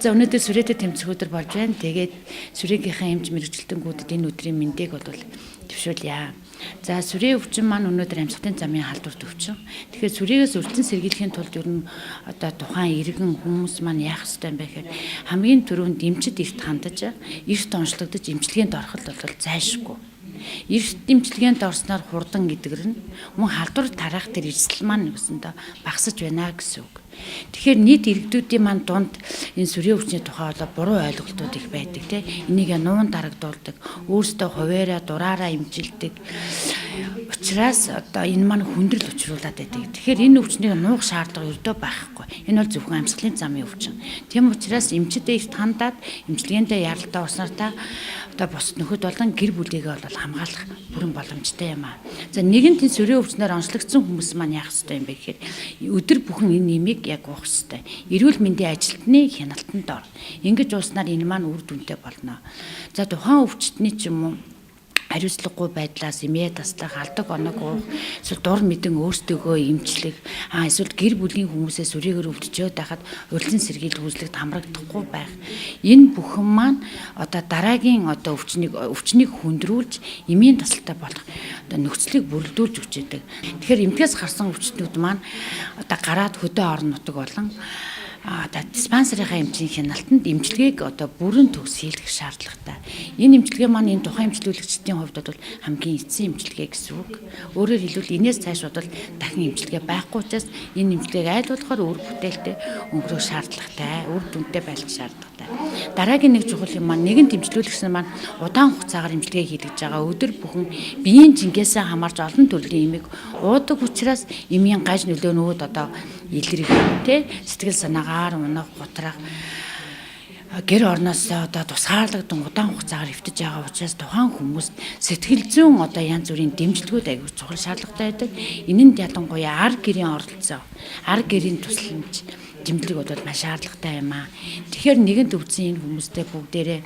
За өнөөдөр сүрээтэй тэмцэх өдөр болж байна. Тэгээд сүрээгийнхаа эмч мэрэгчлэлтэнгүүдэд энэ өдрийн мэндийг бол төвшүүлье. За сүрээ өвчин маань өнөөдөр амьсгалын замын халдварт өвчин. Тэгэхээр сүрээгээс урьдчилан сэргийлэхийн тулд ер нь одоо тухайн иргэн хүмүүс маань яах ёстой юм бэ гэхээр хамгийн түрүүнд эмчид эрт хандаж, эрт онцлогдож эмчилгээнд ороход бол зайлшгүй. Эрт эмчилгээнд орсноор хурдан идэгрэн мөн халдвар тараах тэр эрсдэл маань өсөндөө багасж байна гэсэн үг. Тэгэхээр нийт иргэдүүдийн маань дунд энэ сүрээ өвчний тухай буруу ойлголтууд их байдаг тийм. Энийг нуун дарагдуулдаг, өөрсдөө хуваараа дураараа эмчилдэг. Учираас одоо энэ маань хүндрэл учруулад байдаг. Тэгэхээр энэ өвчнийг нуух шаардлага ердөө байхгүй. Энэ бол зөвхөн амьсгалын замын өвчин. Тийм учраас эмчидээ эрт хандаад эмчилгээндээ яралтай уснаар та одоо бусд нөхөд болон гэр бүлийгээ бол хамгаалах бүрэн боломжтой юм аа. За нэгэнт энэ сүрээ өвчнөр онцлогдсон хүмүүс маань яах ёстой юм бэ гэхээр өдөр бүхэн энэ нэмийг яг уух ёстой. Эрүүл мэндийн ажилтны хяналтанд ор. Ингэж ууснаар энэ маань үр дүнтэй болно. За тухайн өвчтний ч юм уу хариуцлагагүй байдлаас эмээ таслах, алдаг оног уух, эсвэл дур мэдэн өөртөөгөө эмчлэх, эсвэл гэр бүлийн хүмүүсээ сүрээгээр өвдөж байхад урьдчилан сэргийлэх үзлэгт хамрагдахгүй байх. Энэ бүхэн маань одоо дараагийн одоо өвчнийг хөндрүүлж эмийн тасалтай болох одоо нөхцөлийг бүрэлдүүлж өгч байдаг. Тэгэхээр эмгээс гарсан өвчтнүүд маань одоо гараад хөдөө орон нутаг болон одоо диспансерийнхаа эмчийн хяналтанд эмчилгээг одоо бүрэн төгс хийлгэх шаардлагатай. Энэ эмчилгээ маань энэ тухайн эмчилүүлэгчдийн хувьд бол хамгийн эцсийн эмчилгээ гэсэн үг. Өөрөөр хэлбэл энэс цааш бодвол дахин эмчилгээ байхгүй учраас энэ эмчилгээг аль болохоор үр бүтээлтэй өнгөрөх шаардлагатай, үр дүнтэй байх шаардлагатай. Дараагийн нэг чухал юм маань нэгэн эмчилүүлэгч маань удаан хугацаагаар эмчилгээ хийлгэж байгаа өдөр бүхэн биеийн жингээсээ хамаарч олон төрлийн эмийг уудаг учраас эмийн гаж нөлөөнүүд одоо илэрх тий сэтгэл санаагаар унах готрах гэр орноос одоо тусгаарлагдсан удаан хугацаагаар эвтэж байгаа учраас тухайн хүмүүст сэтгэл зүйн одоо янз бүрийн дэмжлэгүүд аягүй чухал шаардлагатай байдаг. Энэнд ялангуяа ар гэрийн оролцоо, ар гэрийн тусламж дэмжлэг бол маш шаардлагатай юм аа. Тэгэхээр нэгэнт өвдсөн энэ хүмүүстэй бүгдээрээ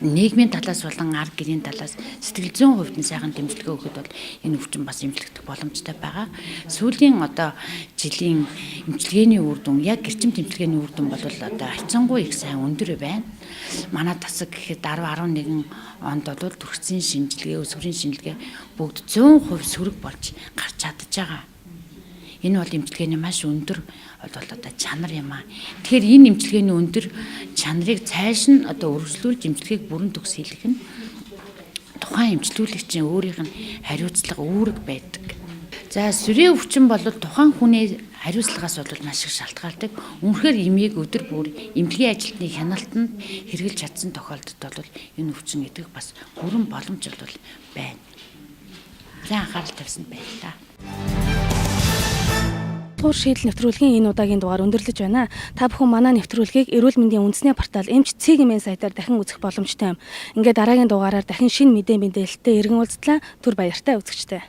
нийгмийн талаас болон ар гэрийн талаас сэтгэл зүйн хувьд нь сайхан дэмжлэг өгөхөд бол энэ өвчин бас эмчлэгдэх боломжтой байгаа. Сүүлийн одоо жилийн эмчилгээний үр дүн яг гэрчимт эмчилгээний үр дүн бол одоо хайцангуй их сайн өндөр байна. Манай тасаг гэхэд 10-11 онд бол төрхцийн шинжилгээ, өсвөрийн шинжилгээ бүгд 100% сөрөг болж гарч чадж байгаа. Энэ бол эмчилгээний маш өндөр одоо чанар юм аа. Тэгэхээр энэ эмчилгээний өндөр чанарыг цааш нь одоо өргөжлүүлж эмчилгээг бүрэн төгс хийх нь тухайн эмчилүүлэгчийн өөрийнх нь хариуцлага үүрэг байдаг. За сүрээ өвчин бол тухайн хүний хариуцлагаас бол маш их шалтгаалдаг. Үнэхээр эмийг өдөр бүр эмнэлгийн ажилтны хяналтанд хэрэгжилж чадсан тохиолдолд бол энэ өвчин идэх бас бүрэн боломж бол байна. За анхаарал тавьсанд баярлалаа. Тур шийдэл нэвтрүүлгийн энэ удаагийн дугаар өндөрлөж байна. Та бүхэн манай нэвтрүүлгийг эрүүл мэндийн үндэсний портал emch.cg-ийн сайтаар дахин үзэх боломжтой юм. Ингээд дараагийн дугаараар дахин шинэ мэдээлэлтэй иргэн уулзлаа. Түр баяртай үзэгчтэй.